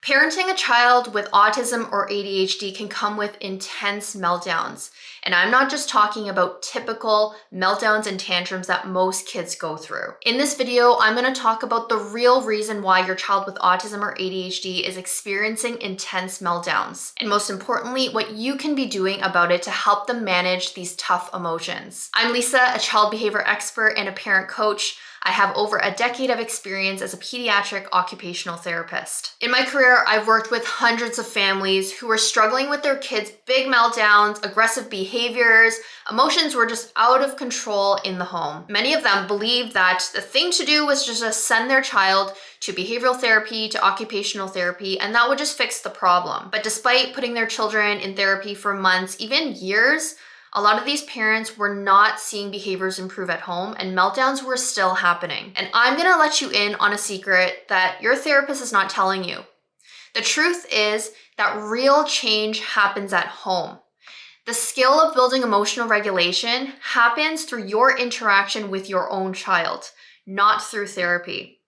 Parenting a child with autism or ADHD can come with intense meltdowns. And I'm not just talking about typical meltdowns and tantrums that most kids go through. In this video, I'm going to talk about the real reason why your child with autism or ADHD is experiencing intense meltdowns. And most importantly, what you can be doing about it to help them manage these tough emotions. I'm Lisa, a child behavior expert and a parent coach. I have over a decade of experience as a pediatric occupational therapist. In my career, I've worked with hundreds of families who were struggling with their kids' big meltdowns, aggressive behaviors, emotions were just out of control in the home. Many of them believed that the thing to do was just to send their child to behavioral therapy, to occupational therapy, and that would just fix the problem. But despite putting their children in therapy for months, even years, a lot of these parents were not seeing behaviors improve at home and meltdowns were still happening. And I'm gonna let you in on a secret that your therapist is not telling you. The truth is that real change happens at home. The skill of building emotional regulation happens through your interaction with your own child, not through therapy.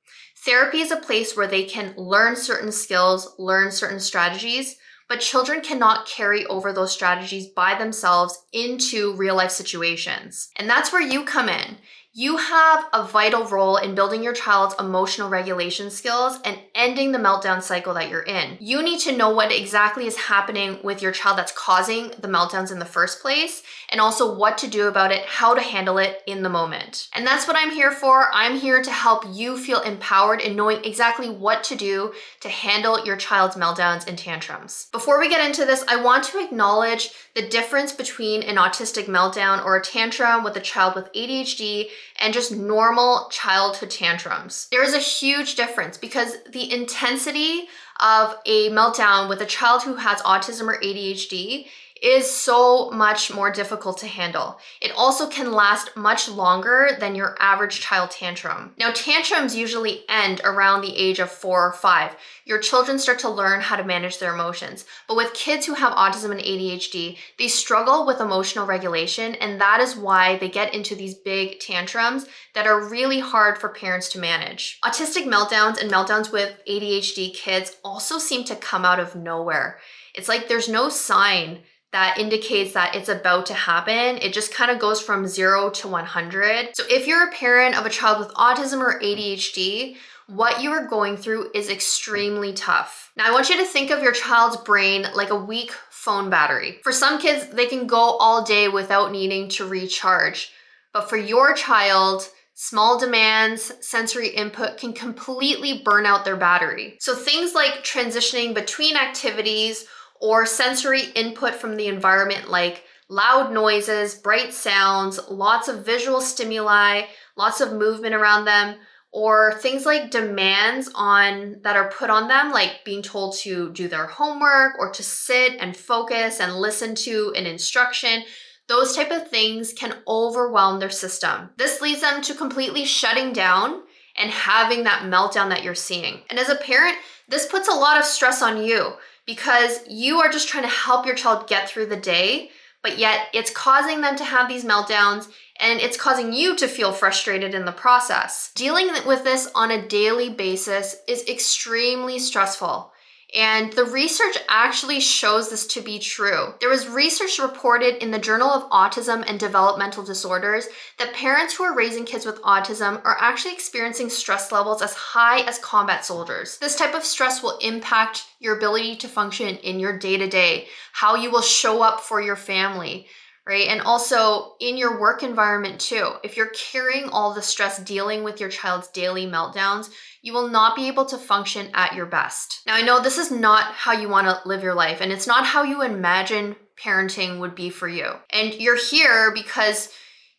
Therapy is a place where they can learn certain skills, learn certain strategies, but children cannot carry over those strategies by themselves into real life situations. And that's where you come in. You have a vital role in building your child's emotional regulation skills and ending the meltdown cycle that you're in. You need to know what exactly is happening with your child that's causing the meltdowns in the first place, and also what to do about it, how to handle it in the moment. And that's what I'm here for. I'm here to help you feel empowered in knowing exactly what to do to handle your child's meltdowns and tantrums. Before we get into this, I want to acknowledge the difference between an autistic meltdown or a tantrum with a child with ADHD and just normal childhood tantrums. There is a huge difference because the intensity of a meltdown with a child who has autism or ADHD is so much more difficult to handle. It also can last much longer than your average child tantrum. Now, tantrums usually end around the age of 4 or 5. Your children start to learn how to manage their emotions. But with kids who have autism and ADHD, they struggle with emotional regulation, and that is why they get into these big tantrums that are really hard for parents to manage. Autistic meltdowns and meltdowns with ADHD kids also seem to come out of nowhere. It's like there's no sign that indicates that it's about to happen. It just kind of goes from 0 to 100. So if you're a parent of a child with autism or ADHD, what you are going through is extremely tough. Now, I want you to think of your child's brain like a weak phone battery. For some kids, they can go all day without needing to recharge. But for your child, small demands, sensory input can completely burn out their battery. So things like transitioning between activities or sensory input from the environment, like loud noises, bright sounds, lots of visual stimuli, lots of movement around them, or things like demands that are put on them, like being told to do their homework or to sit and focus and listen to an instruction. Those type of things can overwhelm their system. This leads them to completely shutting down and having that meltdown that you're seeing. And as a parent, this puts a lot of stress on you because you are just trying to help your child get through the day, but yet it's causing them to have these meltdowns and it's causing you to feel frustrated in the process. Dealing with this on a daily basis is extremely stressful. And the research actually shows this to be true. There was research reported in the Journal of Autism and Developmental Disorders that parents who are raising kids with autism are actually experiencing stress levels as high as combat soldiers. This type of stress will impact your ability to function in your day-to-day, how you will show up for your family, right? And also in your work environment too. If you're carrying all the stress dealing with your child's daily meltdowns, you will not be able to function at your best. Now, I know this is not how you want to live your life, and it's not how you imagine parenting would be for you. And you're here because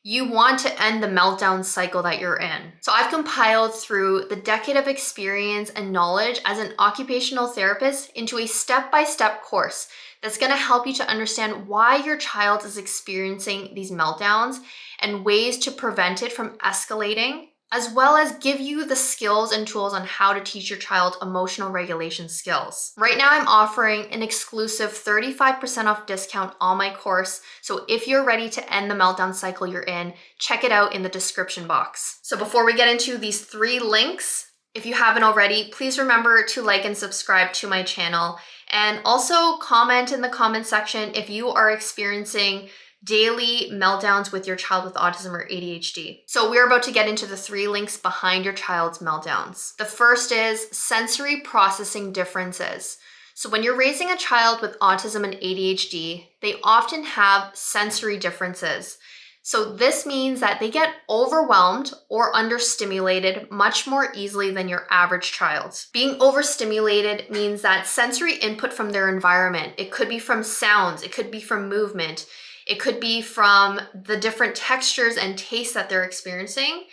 you want to end the meltdown cycle that you're in. So I've compiled through the decade of experience and knowledge as an occupational therapist into a step-by-step course that's going to help you to understand why your child is experiencing these meltdowns and ways to prevent it from escalating, as well as give you the skills and tools on how to teach your child emotional regulation skills. Right now, I'm offering an exclusive 35% off discount on my course. So if you're ready to end the meltdown cycle you're in, check it out in the description box. So before we get into these 3 links, If you haven't already, please remember to like and subscribe to my channel, and also comment in the comment section if you are experiencing daily meltdowns with your child with autism or ADHD. So we're about to get into the 3 links behind your child's meltdowns. The first is sensory processing differences. So when you're raising a child with autism and ADHD, they often have sensory differences. So this means that they get overwhelmed or understimulated much more easily than your average child. Being overstimulated means that sensory input from their environment, it could be from sounds, it could be from movement, it could be from the different textures and tastes that they're experiencing.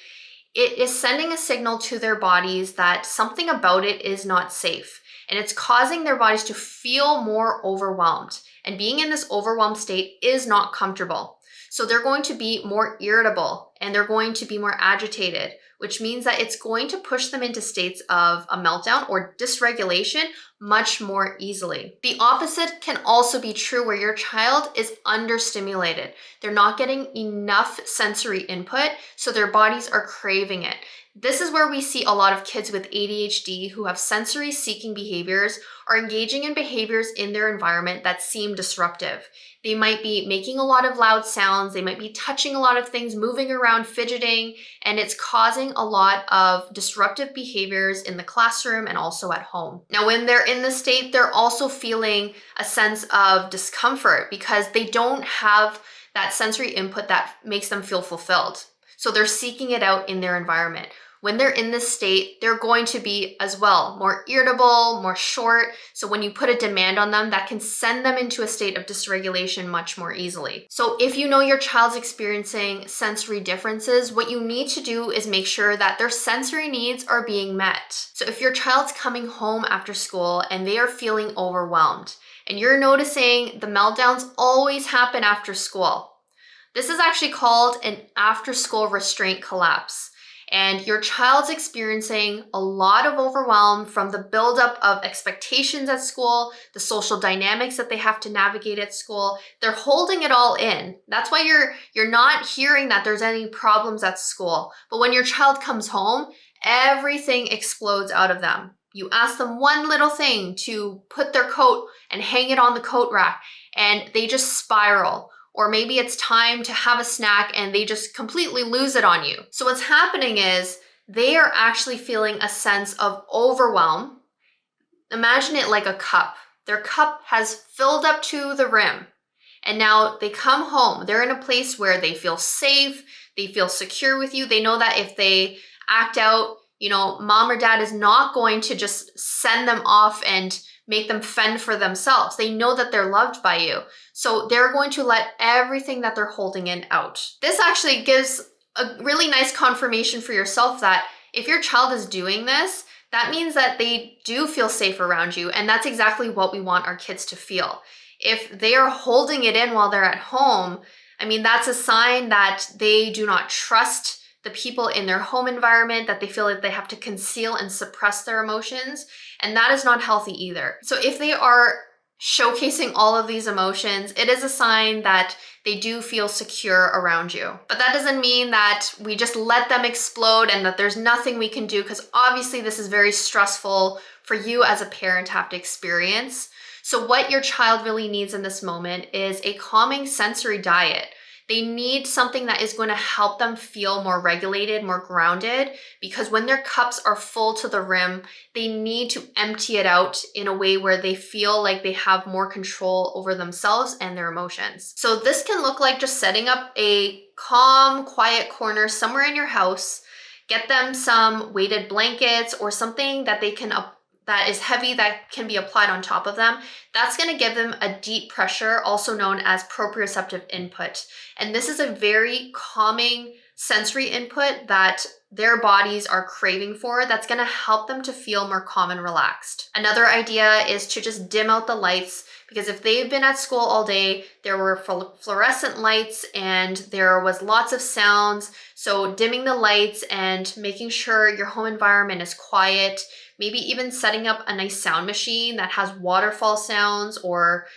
It is sending a signal to their bodies that something about it is not safe, and it's causing their bodies to feel more overwhelmed. And being in this overwhelmed state is not comfortable. So they're going to be more irritable and they're going to be more agitated, which means that it's going to push them into states of a meltdown or dysregulation much more easily. The opposite can also be true where your child is understimulated. They're not getting enough sensory input, so their bodies are craving it. This is where we see a lot of kids with ADHD who have sensory seeking behaviors are engaging in behaviors in their environment that seem disruptive. They might be making a lot of loud sounds, they might be touching a lot of things, moving around, fidgeting, and it's causing a lot of disruptive behaviors in the classroom and also at home. Now, when they're in this state, they're also feeling a sense of discomfort because they don't have that sensory input that makes them feel fulfilled. So they're seeking it out in their environment. When they're in this state, they're going to be as well more irritable, more short. So when you put a demand on them, that can send them into a state of dysregulation much more easily. So if you know your child's experiencing sensory differences, what you need to do is make sure that their sensory needs are being met. So if your child's coming home after school and they are feeling overwhelmed, and you're noticing the meltdowns always happen after school, this is actually called an after-school restraint collapse. And your child's experiencing a lot of overwhelm from the buildup of expectations at school, the social dynamics that they have to navigate at school. They're holding it all in. That's why you're not hearing that there's any problems at school. But when your child comes home, everything explodes out of them. You ask them one little thing to put their coat and hang it on the coat rack, and they just spiral. Or maybe it's time to have a snack and they just completely lose it on you. So what's happening is they are actually feeling a sense of overwhelm. Imagine it like a cup. Their cup has filled up to the rim. And now they come home. They're in a place where they feel safe. They feel secure with you. They know that if they act out, mom or dad is not going to just send them off and make them fend for themselves. They know that they're loved by you. So they're going to let everything that they're holding in out. This actually gives a really nice confirmation for yourself that if your child is doing this, that means that they do feel safe around you. And that's exactly what we want our kids to feel. If they are holding it in while they're at home, that's a sign that they do not trust the people in their home environment, that they feel like they have to conceal and suppress their emotions. And that is not healthy either. So if they are showcasing all of these emotions, it is a sign that they do feel secure around you. But that doesn't mean that we just let them explode and that there's nothing we can do, because obviously this is very stressful for you as a parent to have to experience. So what your child really needs in this moment is a calming sensory diet. They need something that is going to help them feel more regulated, more grounded, because when their cups are full to the rim, they need to empty it out in a way where they feel like they have more control over themselves and their emotions. So this can look like just setting up a calm, quiet corner somewhere in your house. Get them some weighted blankets or something that they can that is heavy that can be applied on top of them. That's going to give them a deep pressure, also known as proprioceptive input. And this is a very calming sensory input that their bodies are craving for, that's going to help them to feel more calm and relaxed. Another idea is to just dim out the lights, because if they've been at school all day, there were fluorescent lights and there was lots of sounds. So dimming the lights and making sure your home environment is quiet, maybe even setting up a nice sound machine that has waterfall sounds or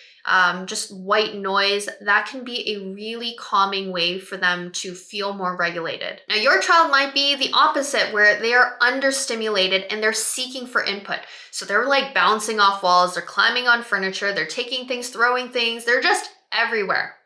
just white noise, that can be a really calming way for them to feel more regulated. Now, your child might be the opposite, where they are understimulated and they're seeking for input. So they're like bouncing off walls, they're climbing on furniture, they're taking things, throwing things, they're just everywhere.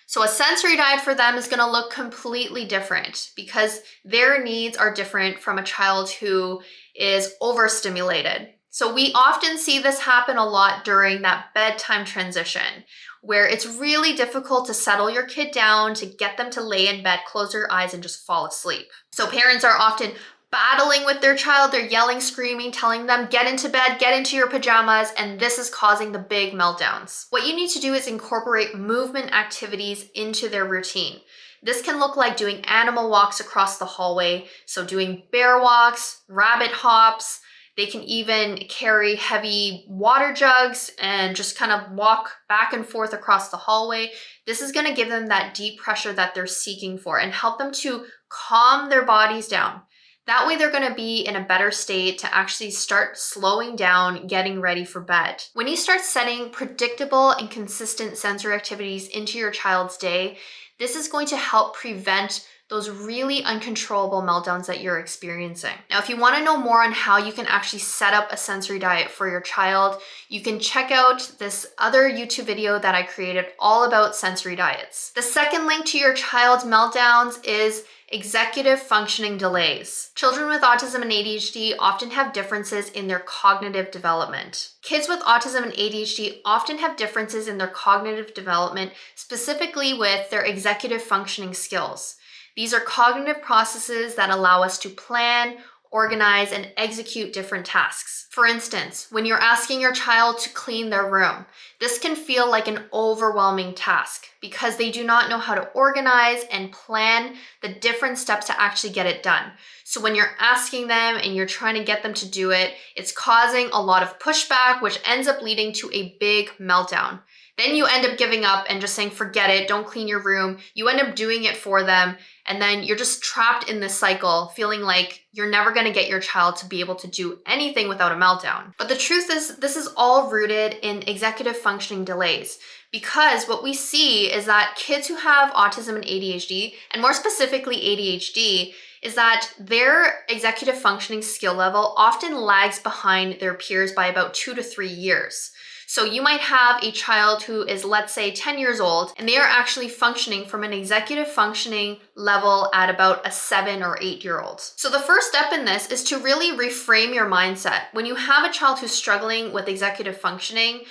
So a sensory diet for them is going to look completely different because their needs are different from a child who is overstimulated. So we often see this happen a lot during that bedtime transition, where it's really difficult to settle your kid down, to get them to lay in bed, close their eyes, and just fall asleep. So parents are often battling with their child. They're yelling, screaming, telling them, get into bed, get into your pajamas, and this is causing the big meltdowns. What you need to do is incorporate movement activities into their routine. This can look like doing animal walks across the hallway, so doing bear walks, rabbit hops. They can even carry heavy water jugs and just kind of walk back and forth across the hallway. This is going to give them that deep pressure that they're seeking for and help them to calm their bodies down. That way they're going to be in a better state to actually start slowing down, getting ready for bed. When you start setting predictable and consistent sensory activities into your child's day, this is going to help prevent those really uncontrollable meltdowns that you're experiencing. Now, if you want to know more on how you can actually set up a sensory diet for your child, you can check out this other YouTube video that I created all about sensory diets. The second link to your child's meltdowns is executive functioning delays. Children with autism and ADHD often have differences in their cognitive development. Kids with autism and ADHD often have differences in their cognitive development, specifically with their executive functioning skills. These are cognitive processes that allow us to plan, organize, and execute different tasks. For instance, when you're asking your child to clean their room, this can feel like an overwhelming task because they do not know how to organize and plan the different steps to actually get it done. So when you're asking them and you're trying to get them to do it, it's causing a lot of pushback, which ends up leading to a big meltdown. Then you end up giving up and just saying, forget it, don't clean your room. You end up doing it for them. And then you're just trapped in this cycle, feeling like you're never going to get your child to be able to do anything without a meltdown. But the truth is, this is all rooted in executive functioning delays. Because what we see is that kids who have autism and ADHD, and more specifically ADHD, is that their executive functioning skill level often lags behind their peers by about 2 to 3 years. So you might have a child who is, let's say, 10 years old, and they are actually functioning from an executive functioning level at about a 7 or 8-year-old. So the first step in this is to really reframe your mindset. When you have a child who's struggling with executive functioning,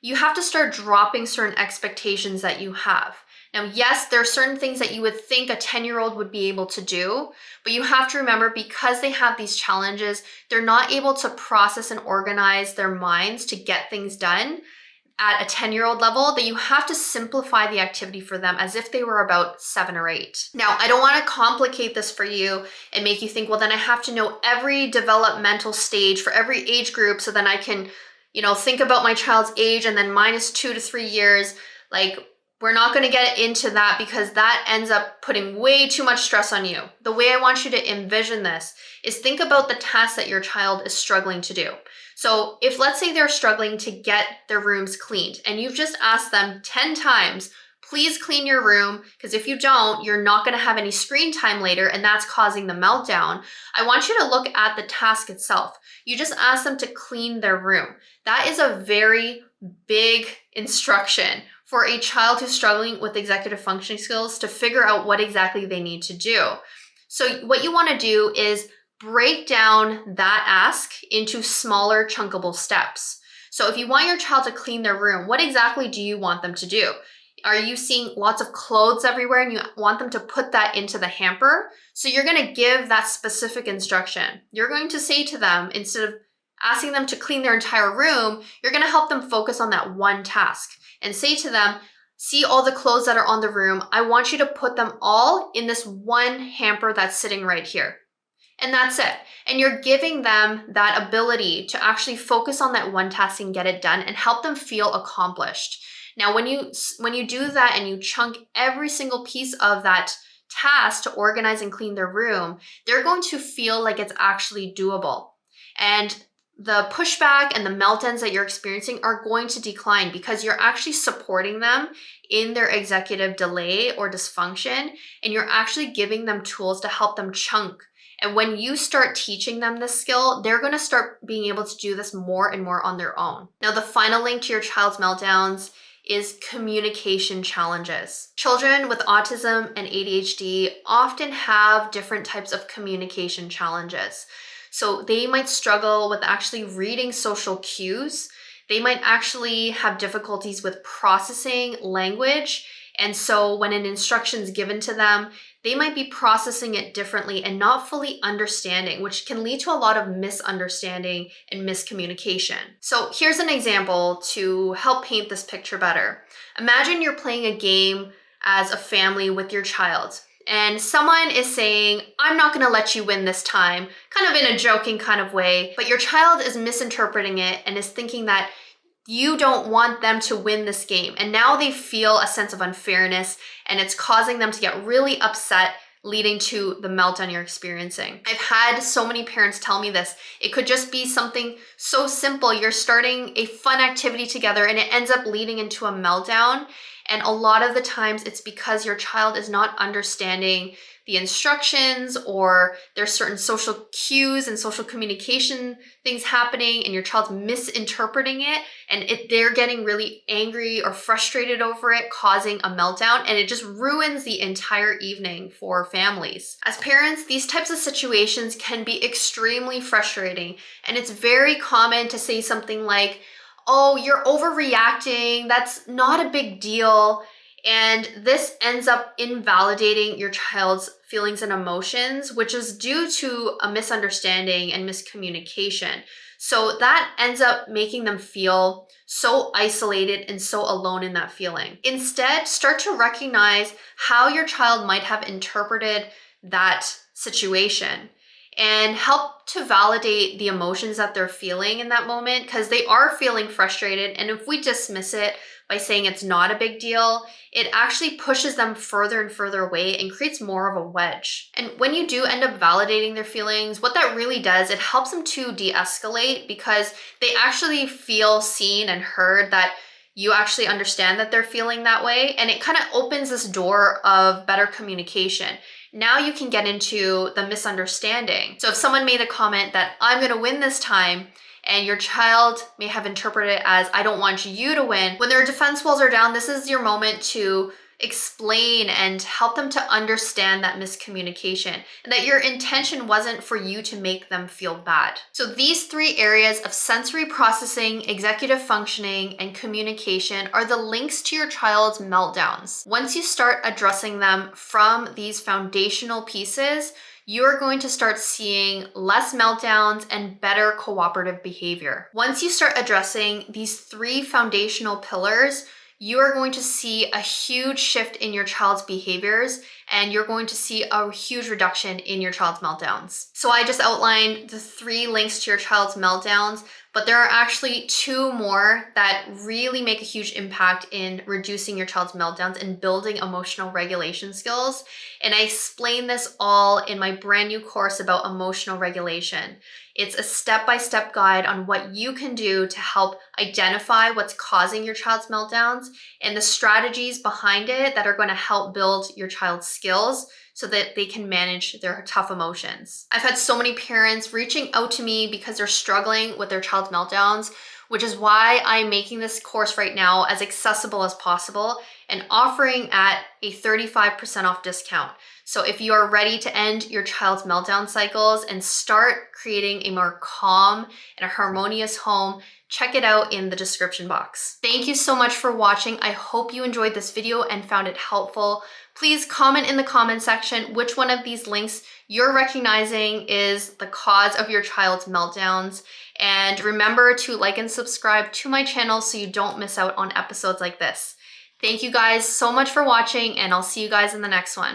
you have to start dropping certain expectations that you have. Now, yes, there are certain things that you would think a 10-year-old would be able to do, but you have to remember, because they have these challenges, they're not able to process and organize their minds to get things done at a 10-year-old level, that you have to simplify the activity for them as if they were about 7 or 8. Now, I don't want to complicate this for you and make you think, well, then I have to know every developmental stage for every age group so then I can, think about my child's age and then minus 2 to 3 years. We're not going to get into that because that ends up putting way too much stress on you. The way I want you to envision this is think about the tasks that your child is struggling to do. So if, let's say, they're struggling to get their rooms cleaned and you've just asked them 10 times, please clean your room, because if you don't, you're not going to have any screen time later, and that's causing the meltdown. I want you to look at the task itself. You just ask them to clean their room. That is a very big instruction for a child who's struggling with executive functioning skills to figure out what exactly they need to do. So what you want to do is break down that ask into smaller chunkable steps. So if you want your child to clean their room, what exactly do you want them to do? Are you seeing lots of clothes everywhere and you want them to put that into the hamper? So you're going to give that specific instruction. You're going to say to them, instead of asking them to clean their entire room, you're going to help them focus on that one task and say to them, see all the clothes that are on the room. I want you to put them all in this one hamper that's sitting right here. And that's it. And you're giving them that ability to actually focus on that one task and get it done and help them feel accomplished. Now, when you do that and you chunk every single piece of that task to organize and clean their room, they're going to feel like it's actually doable. And the pushback and the meltdowns that you're experiencing are going to decline because you're actually supporting them in their executive delay or dysfunction, and you're actually giving them tools to help them chunk. And when you start teaching them this skill, they're going to start being able to do this more and more on their own. Now, the final link to your child's meltdowns is communication challenges. Children with autism and ADHD often have different types of communication challenges. So they might struggle with actually reading social cues. They might actually have difficulties with processing language. And so when an instruction is given to them, they might be processing it differently and not fully understanding, which can lead to a lot of misunderstanding and miscommunication. So here's an example to help paint this picture better. Imagine you're playing a game as a family with your child, and someone is saying, "I'm not gonna let you win this time," kind of in a joking kind of way, but your child is misinterpreting it and is thinking that you don't want them to win this game. And now they feel a sense of unfairness, and it's causing them to get really upset, leading to the meltdown you're experiencing. I've had so many parents tell me this. It could just be something so simple. You're starting a fun activity together and it ends up leading into a meltdown. And a lot of the times it's because your child is not understanding the instructions, or there's certain social cues and social communication things happening and your child's misinterpreting it, and they're getting really angry or frustrated over it, causing a meltdown, and it just ruins the entire evening for families. As parents, these types of situations can be extremely frustrating, and it's very common to say something like, "Oh, you're overreacting, that's not a big deal." And this ends up invalidating your child's feelings and emotions, which is due to a misunderstanding and miscommunication. So that ends up making them feel so isolated and so alone in that feeling. Instead, start to recognize how your child might have interpreted that situation and help to validate the emotions that they're feeling in that moment, because they are feeling frustrated. And if we dismiss it by saying it's not a big deal, it actually pushes them further and further away and creates more of a wedge. And when you do end up validating their feelings, what that really does, it helps them to de-escalate, because they actually feel seen and heard, that you actually understand that they're feeling that way. And it kind of opens this door of better communication. Now you can get into the misunderstanding. So if someone made a comment that, "I'm gonna win this time," and your child may have interpreted it as, "I don't want you to win," when their defense walls are down, this is your moment to explain and help them to understand that miscommunication, and that your intention wasn't for you to make them feel bad. So these three areas of sensory processing, executive functioning, and communication are the links to your child's meltdowns. Once you start addressing them from these foundational pieces, you're going to start seeing less meltdowns and better cooperative behavior. Once you start addressing these three foundational pillars, you are going to see a huge shift in your child's behaviors, and you're going to see a huge reduction in your child's meltdowns. So I just outlined the three links to your child's meltdowns, but there are actually two more that really make a huge impact in reducing your child's meltdowns and building emotional regulation skills. And I explain this all in my brand new course about emotional regulation. It's a step-by-step guide on what you can do to help identify what's causing your child's meltdowns and the strategies behind it that are going to help build your child's skills so that they can manage their tough emotions. I've had so many parents reaching out to me because they're struggling with their child's meltdowns, which is why I'm making this course right now as accessible as possible and offering at a 35% off discount. So if you are ready to end your child's meltdown cycles and start creating a more calm and a harmonious home, check it out in the description box. Thank you so much for watching. I hope you enjoyed this video and found it helpful. Please comment in the comment section which one of these links you're recognizing is the cause of your child's meltdowns. And remember to like and subscribe to my channel so you don't miss out on episodes like this. Thank you guys so much for watching, and I'll see you guys in the next one.